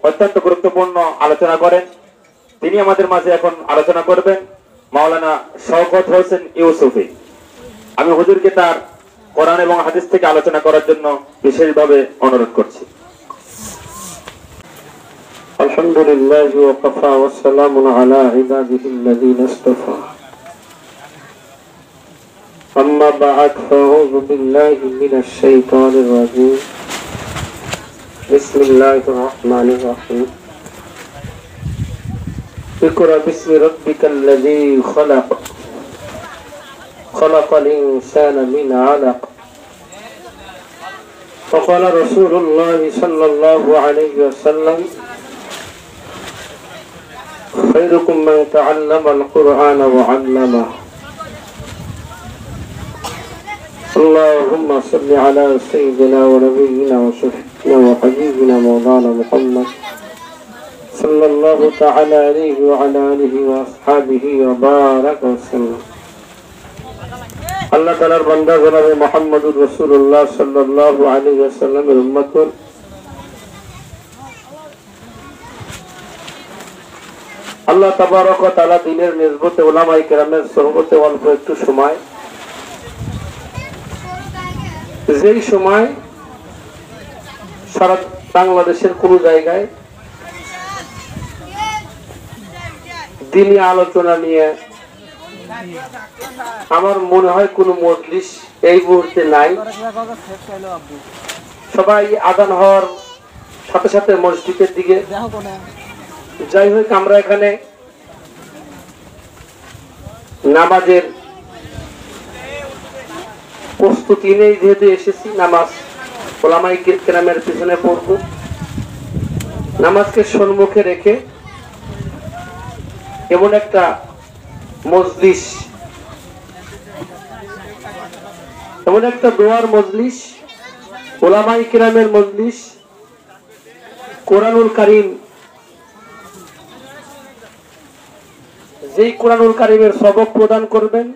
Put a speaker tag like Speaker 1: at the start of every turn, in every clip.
Speaker 1: অত্যন্ত গুরুত্বপূর্ণ আলোচনা করেন। তিনি আমাদের মাঝে এখন আলোচনা করবেন মাওলানা শওকত হোসেন ইউসুফী। আমি হুজুরকে তার কোরআন এবং হাদিস থেকে আলোচনা করার জন্য বিশেষভাবে অনুরোধ করছি।
Speaker 2: আলহামদুলিল্লাহ ওয়া কাফা ওয়া সালামুন আলা ইবাদিহিল্লাযীনা ইসতাফা। أما بعد فأعوذ بالله من الشيطان الرجيم. بسم الله الرحمن الرحيم. اقرأ باسم ربك الذي خلق خلق الإنسان من علق. وقال رسول الله صلى الله عليه وسلم خيركم من تعلم القرآن وعلمه. اللهم صل على سيدنا ونبينا وشفيعنا وحبيبنا مولانا محمد صلى الله تعالى عليه وعلى آله وأصحابه وبارك وسلم. আল্লাহ তাআলার বান্দা জনাবে মুহাম্মদুর রাসূলুল্লাহ সাল্লাল্লাহু আলাইহি ওয়াসাল্লামের উম্মতগণ, আল্লাহ তাবারক ওয়া তাআলা দ্বীনের নিসবতে উলামায়ে কেরামের সোহবতে অল্প একটু সময়, যেই সময় সারা বাংলাদেশের কোন জায়গায় দ্বীনি আলোচনা নিয়ে আমার মনে হয় কোন মজলিস এই মুহূর্তে নাই। সবাই আযান হওয়ার সাথে সাথে মসজিদের দিকে। যাই হোক, আমরা এখানে নামাজের প্রস্তুতি নেই, যেহেতু এসেছি নামাজ ওলামায়ে কেরামের পিছনে পড়ব। নামাজকে সম্মুখে রেখে এমন একটা মজলিস, এমন একটা দোয়ার মজলিস, ওলামায়ে কেরামের মজলিস, কোরআনুল কারীম, যেই কোরআনুল কারীমের সবক প্রদান করবেন।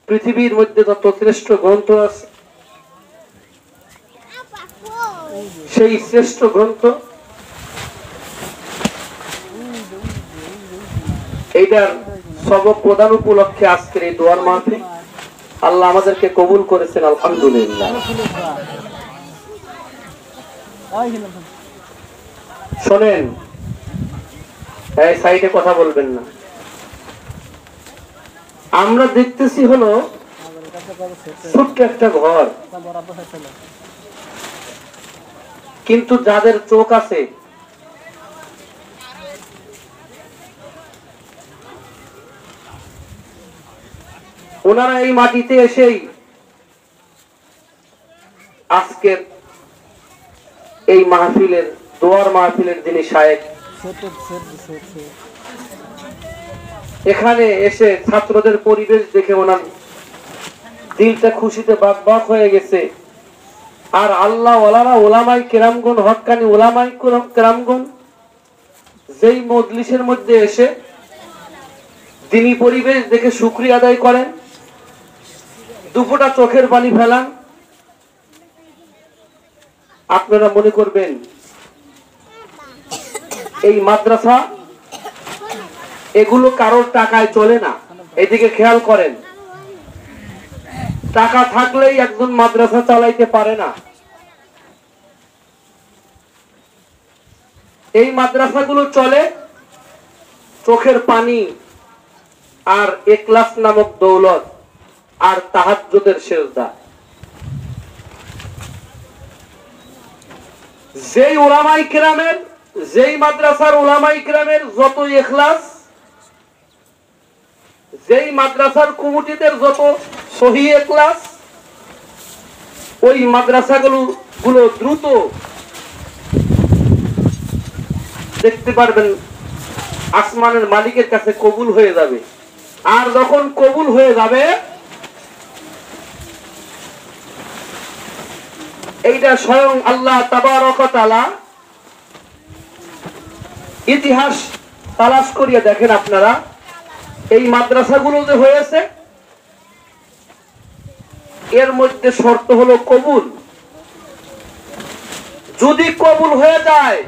Speaker 2: পৃথিবীর মধ্যে যত শ্রেষ্ঠ গ্রন্থ আছে, সেই শ্রেষ্ঠ গ্রন্থ এইটার সবক প্রদান উপলক্ষে আজকের এই দোয়ার মাহফিল আল্লাহ আমাদেরকে কবুল করেছেন, আলহামদুলিল্লাহ। শোনেন, এই সাইডে কথা বলবেন না। আমরা দেখতেছি হলো ছোট্ট একটা ঘর, কিন্তু যাদের চোখ আছে ওনারা এই মাটিতে এসেই আজকের এই মাহফিলের, দোয়ার মাহফিলের যিনি শায়েখ, এখানে এসে ছাত্রদের পরিবেশ দেখে ওনার দিলটা খুশিতে বাকবাক হয়ে গেছে। আর আল্লাহ ওয়ালারা, ওলামায়ে কেরামগণ, হক্কানি ওলামায়ে কেরামগণ যেই মজলিসের মধ্যে এসে দ্বীনি পরিবেশ দেখে শুকরিয়া আদায় করেন, দুফোঁটা চোখের পানি ফেলান, আপনারা মনে করবেন এই মাদ্রাসা এগুলো কারোর টাকায় চলে না। এদিকে খেয়াল করেন, টাকা থাকলেই একজন মাদ্রাসা চালাইতে পারে না। এই মাদ্রাসাগুলো চলে চোখের পানি আর ইখলাস নামক দৌলত আর তাহাজ্জুদের সিজদা। যেই উলামায়ে কেরামের, যেই মাদ্রাসার উলামায়ে কেরামের যত ইখলাস, যেই মাদ্রাসার কমিটিদের যত সহি ইখলাস, ওই মাদ্রাসাগুলো দ্রুত দেখতে পারবেন আসমানের মালিকের কাছে কবুল হয়ে যাবে। আর যখন কবুল হয়ে যাবে, এইটা স্বয়ং আল্লাহ তাবারক ওয়া তাআলা ইতিহাস তালাশ করিয়া দেখেন আপনারা, এই মাদ্রাসাগুলো যে হয়েছে এর মধ্যে শর্ত হলো কবুল। যদি কবুল হয়ে যায়,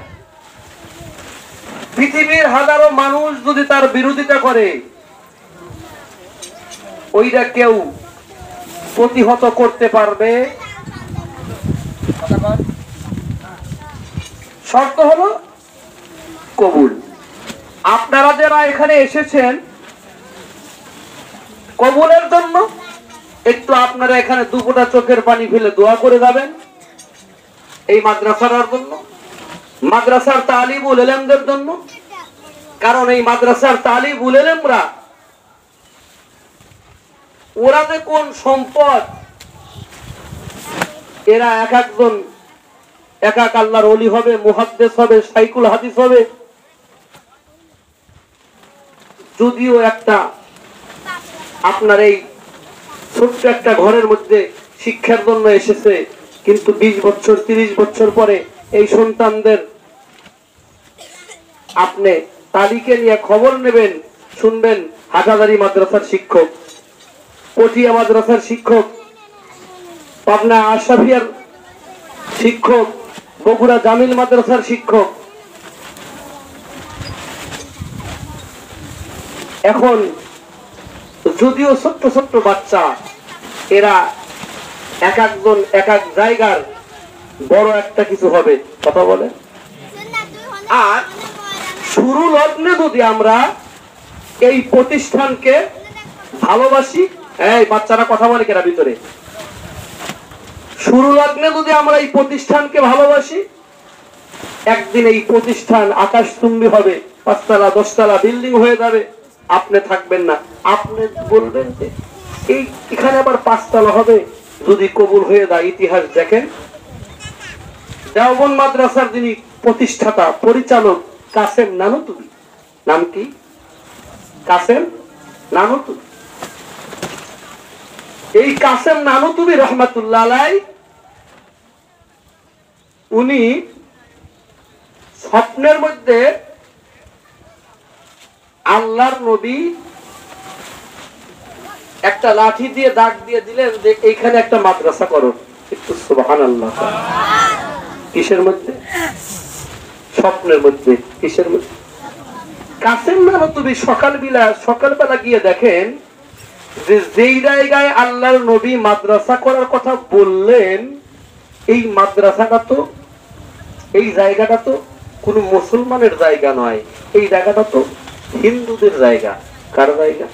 Speaker 2: পৃথিবীর হাজারো মানুষ যদি তার বিরোধিতা করে, ওইটা কেউ প্রতিহত করতে পারবে। শর্ত হলো কবুল। আপনারা যারা এখানে এসেছেন কবুলের জন্য, একটু আপনারা এখানে দুপুটা চোখের পানি ফেলে দোয়া করে যাবেন এই মাদ্রাসার জন্য, মাদ্রাসার তালিবুল ইলমদের জন্য। কারণ এই মাদ্রাসার তালিবুল ইলমরা ওরা যে কোন সম্পদ, এরা এক একজন এক এক আল্লাহর ওলি হবে, মুহাদ্দিস হবে, শাইখুল হাদিস হবে। যদিও একটা আপনার এই ছোট্ট একটা ঘরের মধ্যে শিক্ষার জন্য এসেছে, কিন্তু 20 বছর 30 বছর পরে এই সন্তানদের আপনি তালিকা নিয়ে খবর নেবেন, শুনবেন হাটাদারি মাদ্রাসার শিক্ষক, পটিয়া মাদ্রাসার শিক্ষক, পাবনা আশরাফিয়ার শিক্ষক, বগুড়া জামিল মাদ্রাসার শিক্ষক। এখন যদিও ছোট্ট ছোট্ট বাচ্চা, এরা এক একজন এক এক জায়গার বড় একটা কিছু হবে, কথা বলে। আর শুরু লগ্নে যদি আমরা এই প্রতিষ্ঠানকে ভালোবাসি, এই বাচ্চারা কথা বলে কেনা ভিতরে, শুরু লগ্নে যদি আমরা এই প্রতিষ্ঠানকে ভালোবাসি, একদিন এই প্রতিষ্ঠান আকাশচুম্বী হবে, 5 তলা 10 তলা বিল্ডিং হয়ে যাবে। আপনি থাকবেন না, আপনি বলবেন যে এই এখানে আবার 5 তলা হবে যদি কবুল হয়ে যায়। ইতিহাস দেখেন, দেওবন্দ মাদ্রাসার যিনি প্রতিষ্ঠাতা পরিচালক কাসেম নানুতুবি, নাম কি? কাসেম নানুতুবি। এই কাসেম নানুতুবি রহমাতুল্লাহ আলাইহি, উনি স্বপ্নের মধ্যে আল্লাহর নবী একটা লাঠি দিয়ে দাগ দিয়ে দিলেন যে এইখানে একটা মাদ্রাসা করো। একটু সুবহানাল্লাহ। কিসের মধ্যে? স্বপ্নের মধ্যে। কিসের মধ্যে? কাসেম নানুতুবি সকালবেলা গিয়ে দেখেন যে যেই জায়গায় আল্লাহর নবী মাদ্রাসা করার কথা বললেন, এই মাদ্রাসাটা তো, এই জায়গাটা তো কোন মুসলমানের জায়গা নয়, এই জায়গাটা তো হিন্দুদের জায়গা। কার জায়গা?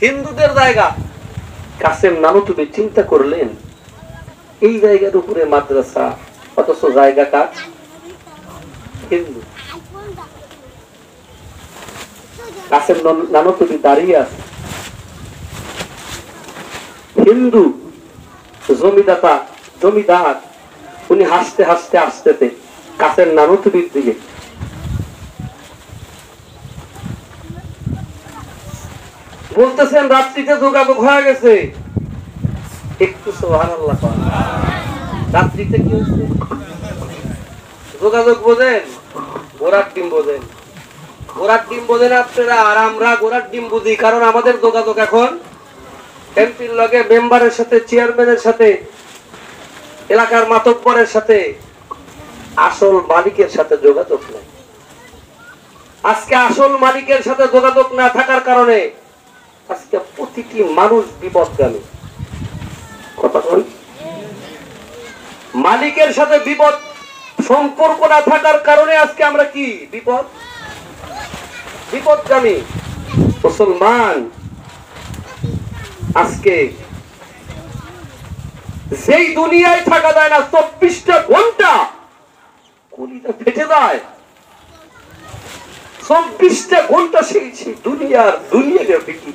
Speaker 2: হিন্দুদের জায়গা। কাসেম নানুতুবি চিন্তা করলেন এই জায়গার উপরে মাদ্রাসা, অথচ জায়গা কার? হিন্দু। কাসেম নানুতুবি দাঁড়িয়ে আছে, হিন্দু জমিদার, উনি হাসতে হাসতে আসতেছে কাসেম নানুতুবির দিকে। বলতেছেন রাত্রিতে যোগাযোগ হয়ে গেছে। একটু সুবহানাল্লাহ। রাত্রিতে কি হচ্ছে? যোগাযোগ বোঝেন? ঘোড়ার ডিম বোঝেন? ঘোড়ার ডিম বোঝেন আপনারা, আর আমরা ঘোড়ার ডিম বুঝি। কারণ আমাদের যোগাযোগ এখন এমপির লগে, মেম্বারের সাথে, চেয়ারম্যানের সাথে, এলাকার মাতব্বরের সাথে, আসল মালিকের সাথে যোগাযোগ নেই। আজকে আসল মালিকের সাথে যোগাযোগ না থাকার কারণে আজকে প্রতিটি মানুষ বিপদগামী। কথা বল। মালিকের সাথে বিপদ সম্পর্ক না থাকার কারণে আজকে আমরা কি বিপদগামী মুসলমান। আজকে যেই দুনিয়ায় থাকা যায় না 24টা ঘন্টা, কলিজা ফেটে যায়। 24টা ঘন্টা সেই দুনিয়ার বিকি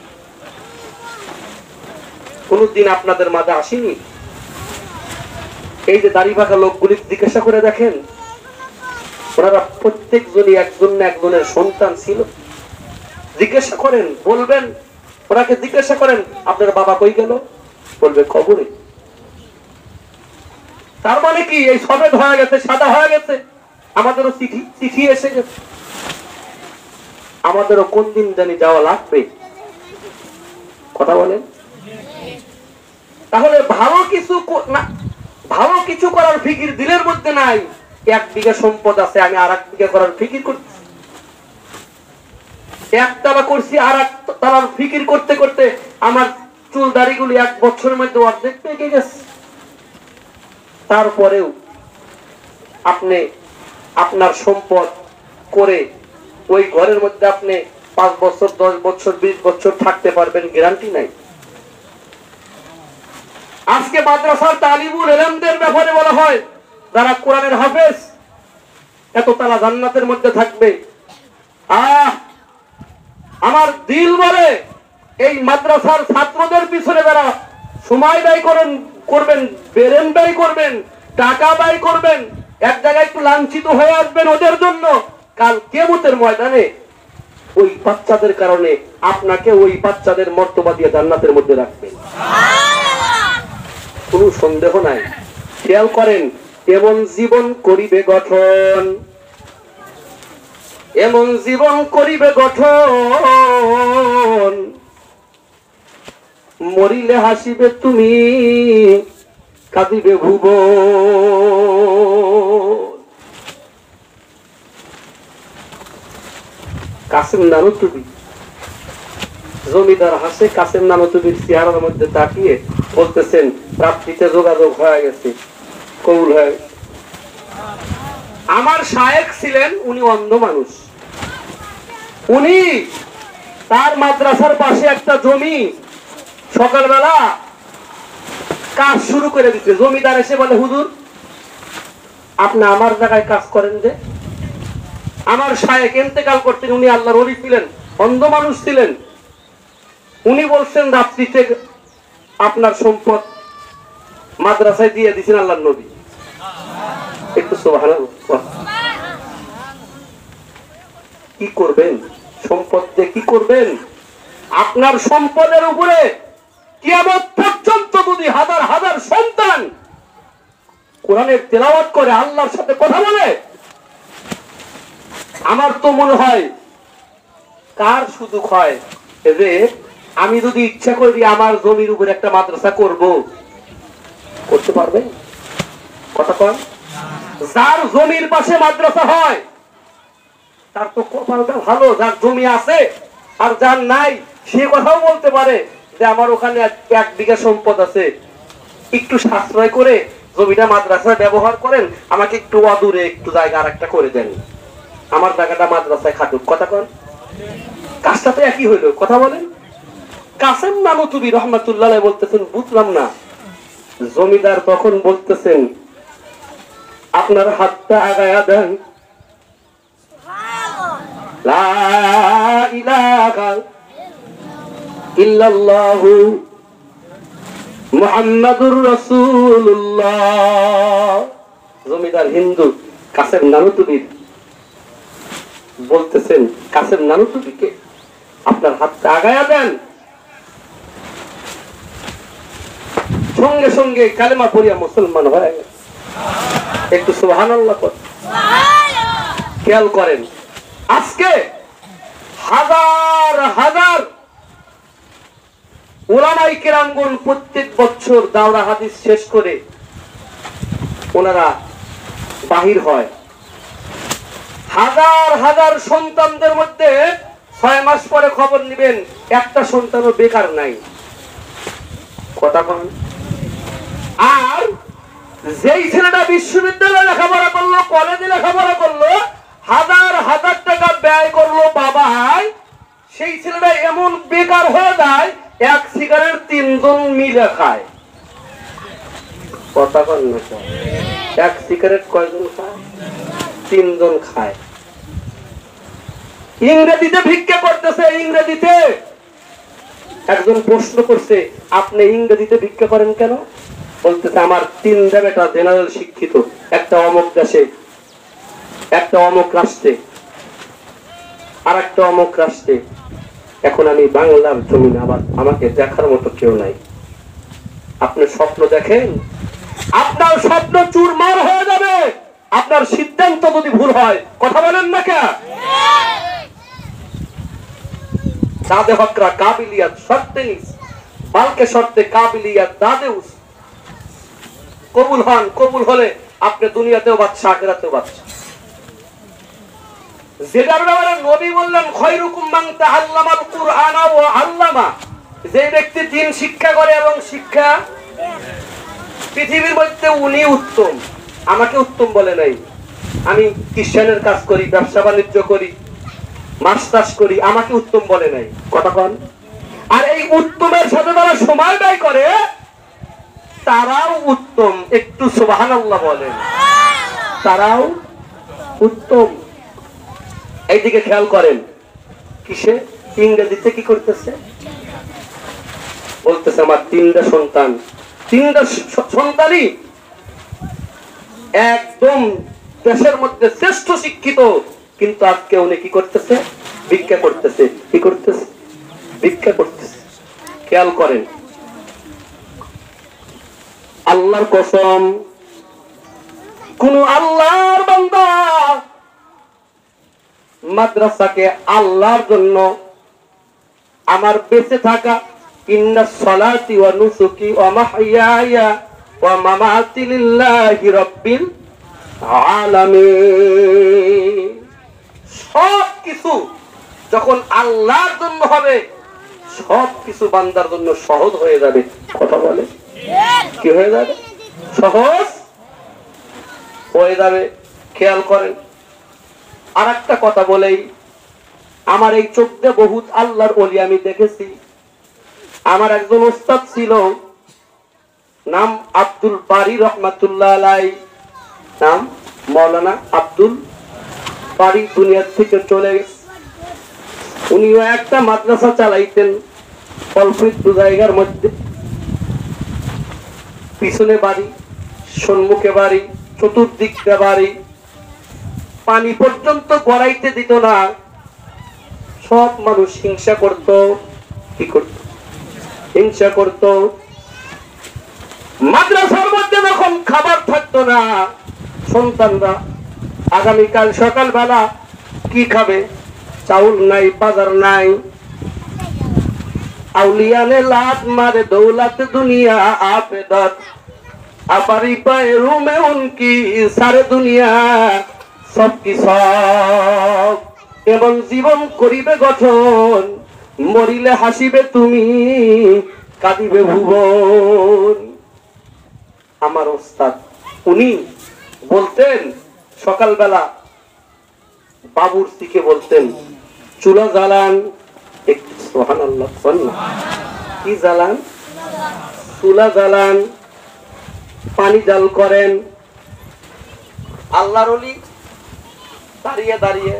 Speaker 2: কোনদিন আপনাদের মাঝে আসেনি? এই যে দাড়ি পাকা লোকগুলি জিজ্ঞাসা করে দেখেন, ওনারা প্রত্যেকজনই একজন না একজনের সন্তান ছিল। জিজ্ঞাসা করেন, বলবেন, ওনাকে জিজ্ঞাসা করেন আপনার বাবা কই গেল, বলবে কবরে। তার মানে কি এই সবেদ হয়ে গেছে, সাদা হয়ে গেছে। আমাদেরও চিঠি এসে গেছে, আমাদেরও কোন দিন জানি যাওয়া লাগবে। কথা বলেন। তাহলে ভালো কিছু না, ভালো কিছু করার ফিকির দিলের মধ্যে নাই। 1 বিঘা সম্পদ আছে, আমি আর 1 বিঘা করার ফিকির করছি। একতলা করছি, আর একতলার ফিকির করতে করতে আমার চুল দাড়িগুলি 1 বছরের মধ্যে অর্ধেক পেকে গেছে। তারপরেও আপনি আপনার সম্পদ করে ওই ঘরের মধ্যে আপনি 5 বছর, 10 বছর, 20 বছর থাকতে পারবেন, গ্যারান্টি নাই। আজকে মাদ্রাসার তালিবুল ইলমদের ব্যাপারে বলা হয়, যারা কোরআনের হাফেজ এত তারা জান্নাতের মধ্যে থাকবে। আমার দিল বলে এই মাদ্রাসার ছাত্রদের পিছনে যারা সময় ব্যয় করবেন, বেরেন ব্যয় করবেন, টাকা ব্যয় করবেন, এক জায়গায় একটু লাঞ্ছিত হয়ে আসবেন ওদের জন্য, কাল কিয়ামতের ময়দানে ওই বাচ্চাদের কারণে আপনাকে ওই বাচ্চাদের মর্তবা দিয়ে জান্নাতের মধ্যে রাখবেন, কোনো সন্দেহ নাই। খেয়াল করেন, এমন জীবন করিবে গঠন, এমন জীবন করিবে গঠন, মরিলে হাসিবে তুমি, কাঁদিবে ভুবন। কাসেম নানুতুবি, জমিদার হাসে কাসেম নানুতুবির চেহারার মধ্যে তাকিয়ে বলতেছেন, প্রাপ্তিতে যোগাযোগ হয়ে গেছে, কবুল হয়ে গেছে। আমার শায়েখ ছিলেন, উনি অন্ধ মানুষ। উনি তার মাদ্রাসার পাশে একটা জমি সকালবেলা কাজ শুরু করে দিতে, জমিদার এসে বলে, হুজুর আপনি আমার জায়গায় কাজ করেন যে। আমার শায়েখ ইন্তেকাল করতেন, উনি আল্লাহর ওলি ছিলেন, অন্ধ মানুষ ছিলেন। উনি বলছেন, রাত্রিতে আপনার সম্পদ মাদ্রাসায় দিয়ে দিয়েছেন আল্লাহর নবী। একটু সুবহানাল্লাহ। কি করবেন সম্পদ দিয়ে, কি করবেন? আপনার সম্পদের উপরে কিয়ামত পর্যন্ত যদি হাজার হাজার সন্তান কোরআনের তেলাওয়াত করে, আল্লাহর সাথে কথা বলে, আমার তো মনে হয় কার সুযোগ হয় যে আমি যদি ইচ্ছা করি আমার জমির উপরে একটা মাদ্রাসা করব, করতে পারবে? কথা কন। যার জমির পাশে মাদ্রাসা হয় তার তো কপালটা ভালো, যার জমি আছে। আর যার নাই সে কথাও বলতে পারে যে আমার ওখানে 1 বিঘা সম্পদ আছে, একটু সাশ্রয় করে জমিটা মাদ্রাসায় ব্যবহার করেন, আমাকে একটু অদূরে একটু জায়গা আর একটা করে দেন, আমার জায়গাটা মাদ্রাসায় খাটুক। কথা কন। কাজটা তো একই হইলো। কথা বলেন। কাসেম নানুতুবি রহমাতুল্লাহ বলতেছেন, বুঝলাম না। জমিদার তখন বলতেছেন, আপনার হাতটা আগায়া দেন, লা ইলাহা ইল্লাল্লাহু মুহাম্মাদুর রাসূলুল্লাহ। জমিদার হিন্দু, কাসেম নানুতুবি বলতেছেন, কাসেম নানুতুবিকে আপনার হাতটা আগায়া দেন। সঙ্গে সঙ্গে কালেমা পড়িয়া মুসলমান হয়ে গেছে। একটু সুবহানাল্লাহ করেন। খেয়াল করেন, আজকে হাজার হাজার উলামায়ে কেরামগণ প্রত্যেক বছর দাওরা হাদিস শেষ করে ওনারা বাহির হয়। হাজার হাজার সন্তানদের মধ্যে 6 মাস পরে খবর নেবেন, একটা সন্তানও বেকার নাই। কথা বলেন। আর যেই ছেলেটা বিশ্ববিদ্যালয়ে লেখাপড়া করলো, কলেজে লেখাপড়া করলো, হাজার হাজার টাকা ব্যয় করলো বাবাই, সেই ছেলেটা এমন বেকার হয়ে যায়, 1 সিগারেট 3 জন মিলে খায়। কথা বল না, 1 সিগারেট কয়জন খায়? 3 জন খায়। ইংরেজিতে ভিক্ষা করতেছে। ইংরেজিতে একজন প্রশ্ন করছে, আপনি ইংরেজিতে ভিক্ষা করেন কেন? বলতেছে, আমার 3 বেটা জেনারেল শিক্ষিত, একটা অমুক দেশে, একটা অমুক রাষ্ট্রে, আর একটা অমুক রাষ্ট্রে। এখন আমি বাংলার জমিন, আবার আমাকে দেখার মতো কেউ নাই। আপনি স্বপ্ন দেখেন, আপনার স্বপ্ন চুরমার হয়ে যাবে আপনার সিদ্ধান্ত যদি ভুল হয়। কথা বলেন না কে? দাদে হকরা কাবিলিয়াত শর্তে নিস, বালকে শর্তে কাবিলিয়াত দাদেউস। কবুল হন, কবুল হলে আপনি দুনিয়াতেও বাদশা, আখিরাতেও বাদশা। যেটার ব্যাপারে নবী বললেন খায়রুকুম মান তাআল্লামাল কুরআনা ওয়া আল্লামা, যে ব্যক্তি দ্বীন শিক্ষা করে এবং শিক্ষা, পৃথিবীর মধ্যে উনি উত্তম। আমাকে উত্তম বলে নাই, আমি খ্রিস্টানের কাজ করি, ব্যবসা বাণিজ্য করি, মাছ চাষ করি, আমাকে উত্তম বলে নাই। কথা কন। আর এই উত্তমের সাথে যারা সময় ব্যয় করে তারাও উত্তম। একটু সুবহানাল্লাহ বলেন, তারাও উত্তম। এইদিকে খেয়াল করেন, কিসে ইংরেজিতে কি করতেছে, বলতেছে আমার তিনটা সন্তান, তিনটা সন্তানই একদম দেশের মধ্যে শ্রেষ্ঠ শিক্ষিত, কিন্তু আজকে উনি কি করতেছে, ভিক্ষা করতেছে। কি করতেছে? ভিক্ষা করতেছে। খেয়াল করেন, আল্লাহর কসম, কোন আল্লাহর বান্দা মাদ্রাসাকে আল্লাহর জন্য, আমার বেঁচে থাকা, ইন্না সলাতি ওয়া নুসুকি ওয়া মাহইয়ায়া ওয়া মামাতি লিল্লাহি রাব্বিল আলামিন, সব কিছু যখন আল্লাহর জন্য হবে, সব কিছু বান্দার জন্য সহজ হয়ে যাবে। কথা বলে কি হয়ে যাবে? সহজ হয়ে যাবে। খেয়াল করেন, আর একটা কথা বলেই, আমার এই চোখ দিয়ে বহুত আল্লাহর ওলি আমি দেখেছি। আমার একজন ওস্তাদ ছিল, নাম আব্দুল বারী রহমাতুল্লাহ আলাইহি, নাম মাওলানা আব্দুল বারী, দুনিয়ার থেকে চলে গেছে। উনিও একটা মাদ্রাসা চালাইতেন অল্প একটু জায়গার মধ্যে, পিছনে বাড়ি, সম্মুখে বাড়ি, চতুর্দিকে বাড়ি, পানি পর্যন্ত গড়াইতে দিত না। সব মানুষ হিংসা করত। কি করত? হিংসা করত। মাদ্রাসার মধ্যে যখন খাবার থাকতো না, সন্তানরা আগামীকাল সকালবেলা কি খাবে? চাউল নাই, বাজার নাই। আউলিয়ানে লাত মারে দৌলত দুনিয়া আফেদত, আপারি পায়ে রুমে উনকি সারে দুনিয়া সব কি সব। এমন জীবন করিবে গঠন, মরিলে হাসিবে তুমি, কাঁদিবে ভুবন। আমার ওস্তাদ উনি বলতেন, সকালবেলা বাবুর্চিকে বলতেন, চুলা জ্বালান। সুবহানাল্লাহ, কি জ্বালান? চুলা জ্বালান, পানি জাল করেন। আল্লাহর ওলি দাঁড়িয়ে দাঁড়িয়ে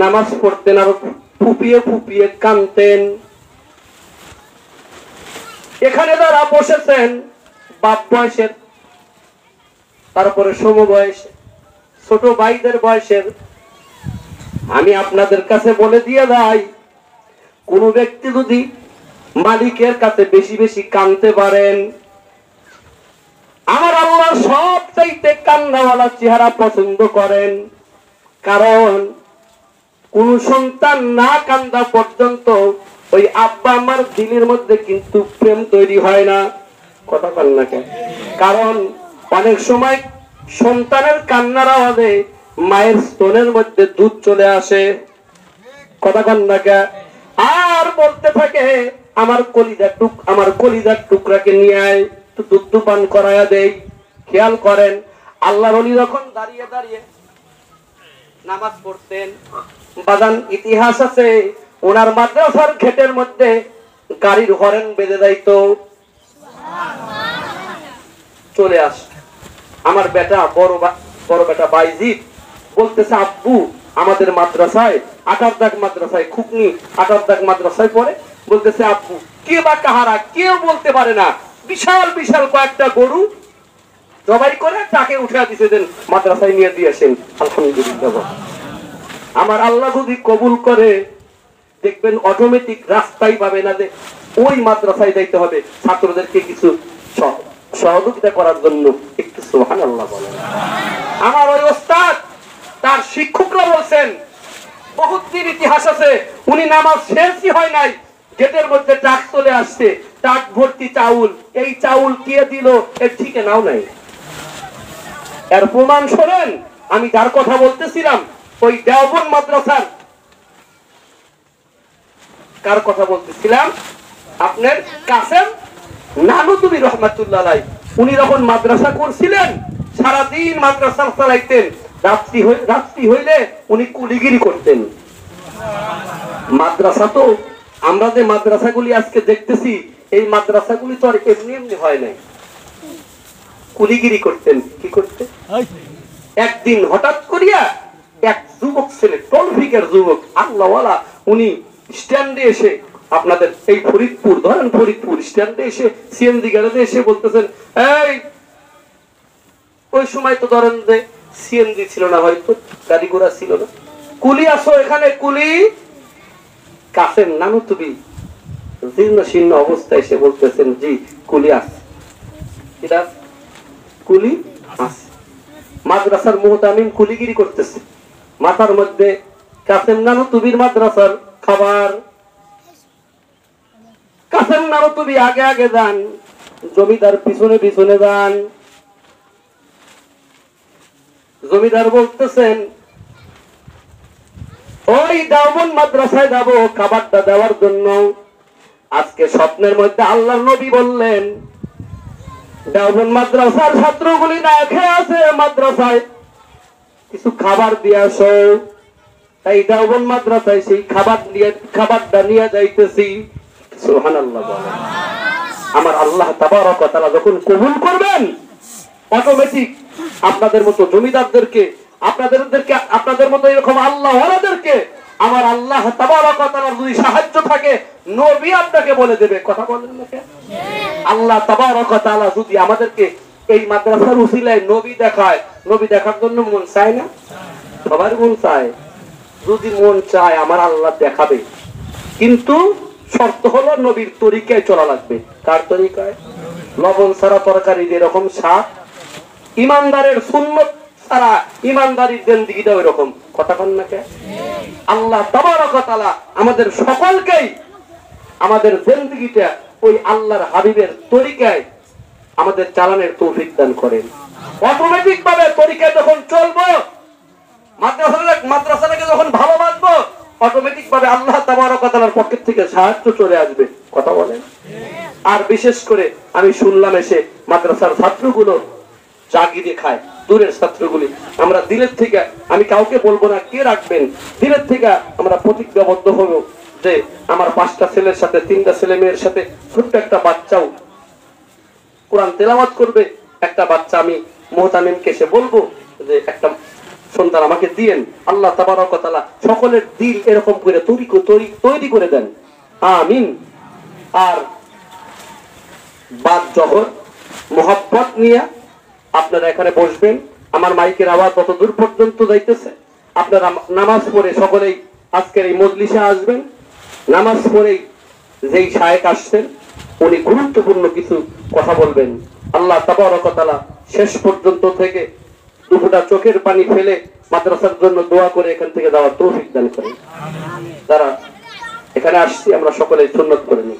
Speaker 2: নামাজ পড়তেন, আর ফুপিয়ে ফুপিয়ে কাঁদতেন। এখানে যারা বসেছেন বাপ বয়সের, তারপরে সমবয়সের, ছোট ভাইদের বয়সের, আমি আপনাদের কাছে বলে দিয়ে যাই, কোন ব্যক্তি যদি মালিকের কাছে বেশি বেশি কাঁদতে পারেন, আমার আল্লাহ সব চাইতে কান্নাওয়ালা চেহারা পছন্দ করেন। কারণ কোন সন্তান না কান্দা পর্যন্ত ওই আব্বা আমার দিলের মধ্যে কিন্তু প্রেম তৈরি হয় না। কথা বল না কেন? কারণ অনেক সময় সন্তানের কান্নার আওয়াজে মায়ের স্তনের মধ্যে দুধ চলে আসে। কথা বল না কেন? আর বলতে থাকে, আমার কলিজার টুকরাকে নিয়ে আয়, একটু দুধ পান করায়া দেই। খেয়াল করেন, আল্লাহর ওলি যখন দাঁড়িয়ে দাঁড়িয়ে নামাজ পড়তেন, বাদান ইতিহাস আছে, ওনার মাদ্রাসার গেটের মধ্যে গাড়ির হরেন বেজে যাইতো, চলে আস। আমার বেটা, বড় বেটা বাইজিদ বলতেছে, আব্বু আমাদের মাদ্রাসায় 18 দাগ মাদ্রাসায়, খুকনি 18 দাগ মাদ্রাসায় পড়ে, বলতেছে আব্বু কে বা কাহারা কেউ বলতে পারে না, বিশাল বিশাল কয়েকটা গরু জবাই করে তাকে উঠে দিতে দেন, মাদ্রাসায় নিয়ে দিয়েছেন। আলহামদুলিল্লাহ। আমার আল্লাহ যদি কবুল করে, দেখবেন অটোমেটিক রাস্তাই পাবে না যে ওই মাদ্রাসায় যাইতে হবে, ছাত্রদেরকে কিছু সহযোগিতা করার জন্য। একটু সুবহানাল্লাহ বলেন। আমার ওই ওস্তাদ, তার শিক্ষকরা বলছেন, বহুত দিন ইতিহাস আছে, উনি নামাজ শেষই হয় নাই, গেটের মধ্যে ট্রাক চলে আসছে, ট্রাক ভর্তি চাউল। এই চাউল কে দিল এর ঠিকানাও নাই। এর প্রমাণ শোনেন। আমি যার কথা বলতেছিলাম ওই দেওবন্দ মাদ্রাসার, কার কথা বলতেছিলাম, আপনার কাসেম নানুতুবি রহমাতুল্লাহ আলাইহি। উনি যখন মাদ্রাসা করছিলেন সারাদিন মাদ্রাসা চালাইতেন, রাত্রি হইলে উনি কুলিগিরি করতেন। মাদ্রাসা তো আমরা যে মাদ্রাসাগুলি আজকে দেখতেছি, এই মাদ্রাসাগুলি তো আর এমনি এমনি হয় নাই। কুলিগিরি করতেন। কি করতেন? একদিন হঠাৎ করিয়া এক যুবক ছেলে, টলফিকের যুবক, আল্লাহওয়ালা, উনি স্ট্যান্ডে এসে, আপনাদের এই ফরিদপুর ধরেন, ফরিদপুর স্ট্যান্ডে এসে সিএনজি গ্যারেজে এসে বলতেছেন, এই ওই সময় তো ধরেন যে সিএনজি ছিল না, হয়তো গাড়ি ঘোড়া ছিল না, কুলি আসো এখানে, কুলি। কাসেম নানুতুবি জীর্ণ শীর্ণ অবস্থায় এসে বলতেছেন, জি কুলি আছে, কুলি আছে। মাদ্রাসার মুহতামিম কুলিগিরি করতেছে, মাথার মধ্যে কাসেম নানুতুবির মাদ্রাসার খাবার। কাসেম নানুতুবি আগে আগে যান, জমিদার পিছনে পিছনে যান। জমিদার বলতেছেন, ওই দেওবন্দ মাদ্রাসায় যাব খাবারটা দেওয়ার জন্য। আজকে স্বপ্নের মধ্যে আল্লাহর নবী বললেন, দেওবন্দ মাদ্রাসার ছাত্রগুলি না খেয়ে আছে, মাদ্রাসায় কিছু খাবার দিয়ে আসো। তাই দেওবন্দ মাদ্রাসায় সেই খাবারটা নিয়ে যাইতেছি। সুবহানাল্লাহ বলেন। আমার আল্লাহ তাবারক ওয়া তাআলা যখন কবুল করবেন, অটোমেটিক আপনাদের মতো জমিদারদেরকে, আপনাদের মতো এরকম আল্লাহওয়ালাদেরকে আমার আল্লাহ তাবারক ওয়া তাআলার যদি সাহায্য থাকে, নবী আপনাকে বলে দেবে। কথা বলেন না কেন? আল্লাহ তাবারক ওয়া তাআলা যদি আমাদেরকে এই মাদ্রাসার উসিলায় নবী দেখায়, নবী দেখার জন্য মন চায় না? সবার মন চায়। যদি মন চায় আমার আল্লাহ দেখাবে, কিন্তু শর্ত হলো নবীর তরিকায় চলা লাগবে। কার তরিকায়? লবণ ছাড়া তরকারি যেরকম স্বাদ, ইমানদারের সুন্নত ছাড়া ইমানদারির জিন্দেগিটা ওই রকম। কথা বলেন না কেন? আল্লাহ তাবারক ওয়া তাআলা আমাদের সকলকেই আমাদের জিন্দেগিটা ওই আল্লাহর হাবিবের তরিকায় আমাদের চালানোর তৌফিক দান করেন। অটোমেটিক ভাবে তরিকায় যখন চলবো, মাদ্রাসাটাকে যখন ভালোবাসবো, অটোমেটিক ভাবে আল্লাহ তাবারক ওয়া তাআলার পক্ষ থেকে সাহায্য চলে আসবে। কথা বলেন। আর বিশেষ করে আমি শুনলাম এসে মাদ্রাসার ছাত্রগুলো জাগিরে খায়, দূরের ছাত্রগুলি। আমরা দিলের থেকে, আমি কাউকে বলবো না কে রাখবেন, দিলের থেকে আমরা প্রতিজ্ঞাবদ্ধ হব যে আমার 5টা ছেলের সাথে 3টা ছেলে মেয়ের সাথে ছোট্ট একটা বাচ্চাও কোরআন তেলাওয়াত করবে। একটা বাচ্চা আমি মুহতামিমকে এসে বলবো যে একটা সন্তান আমাকে দিয়েন। আল্লাহ তাবারক ওয়া তাআলা সকলের দিল এরকম করে তৈরি করে দেন। আমিন। আর বাদ জহর মোহাব্বত নিয়ে আপনারা এখানে বসবেন। আমার মাইকের আওয়াজ তত দূর পর্যন্ত যাইতেছে। আপনারা নামাজ পড়ে সকলেই আজকের এই মজলিসে আসবেন। নামাজ পড়েই যেই শায়েখ আসছেন উনি গুরুত্বপূর্ণ কিছু কথা বলবেন। আল্লাহ তাবারক ওয়া তাআলা শেষ পর্যন্ত থেকে দুফোঁটা চোখের পানি ফেলে মাদ্রাসার জন্য দোয়া করে এখান থেকে যাওয়ার তৌফিক দান করেন। যারা এখানে আসছি আমরা সকলে সুন্নত করে নিই।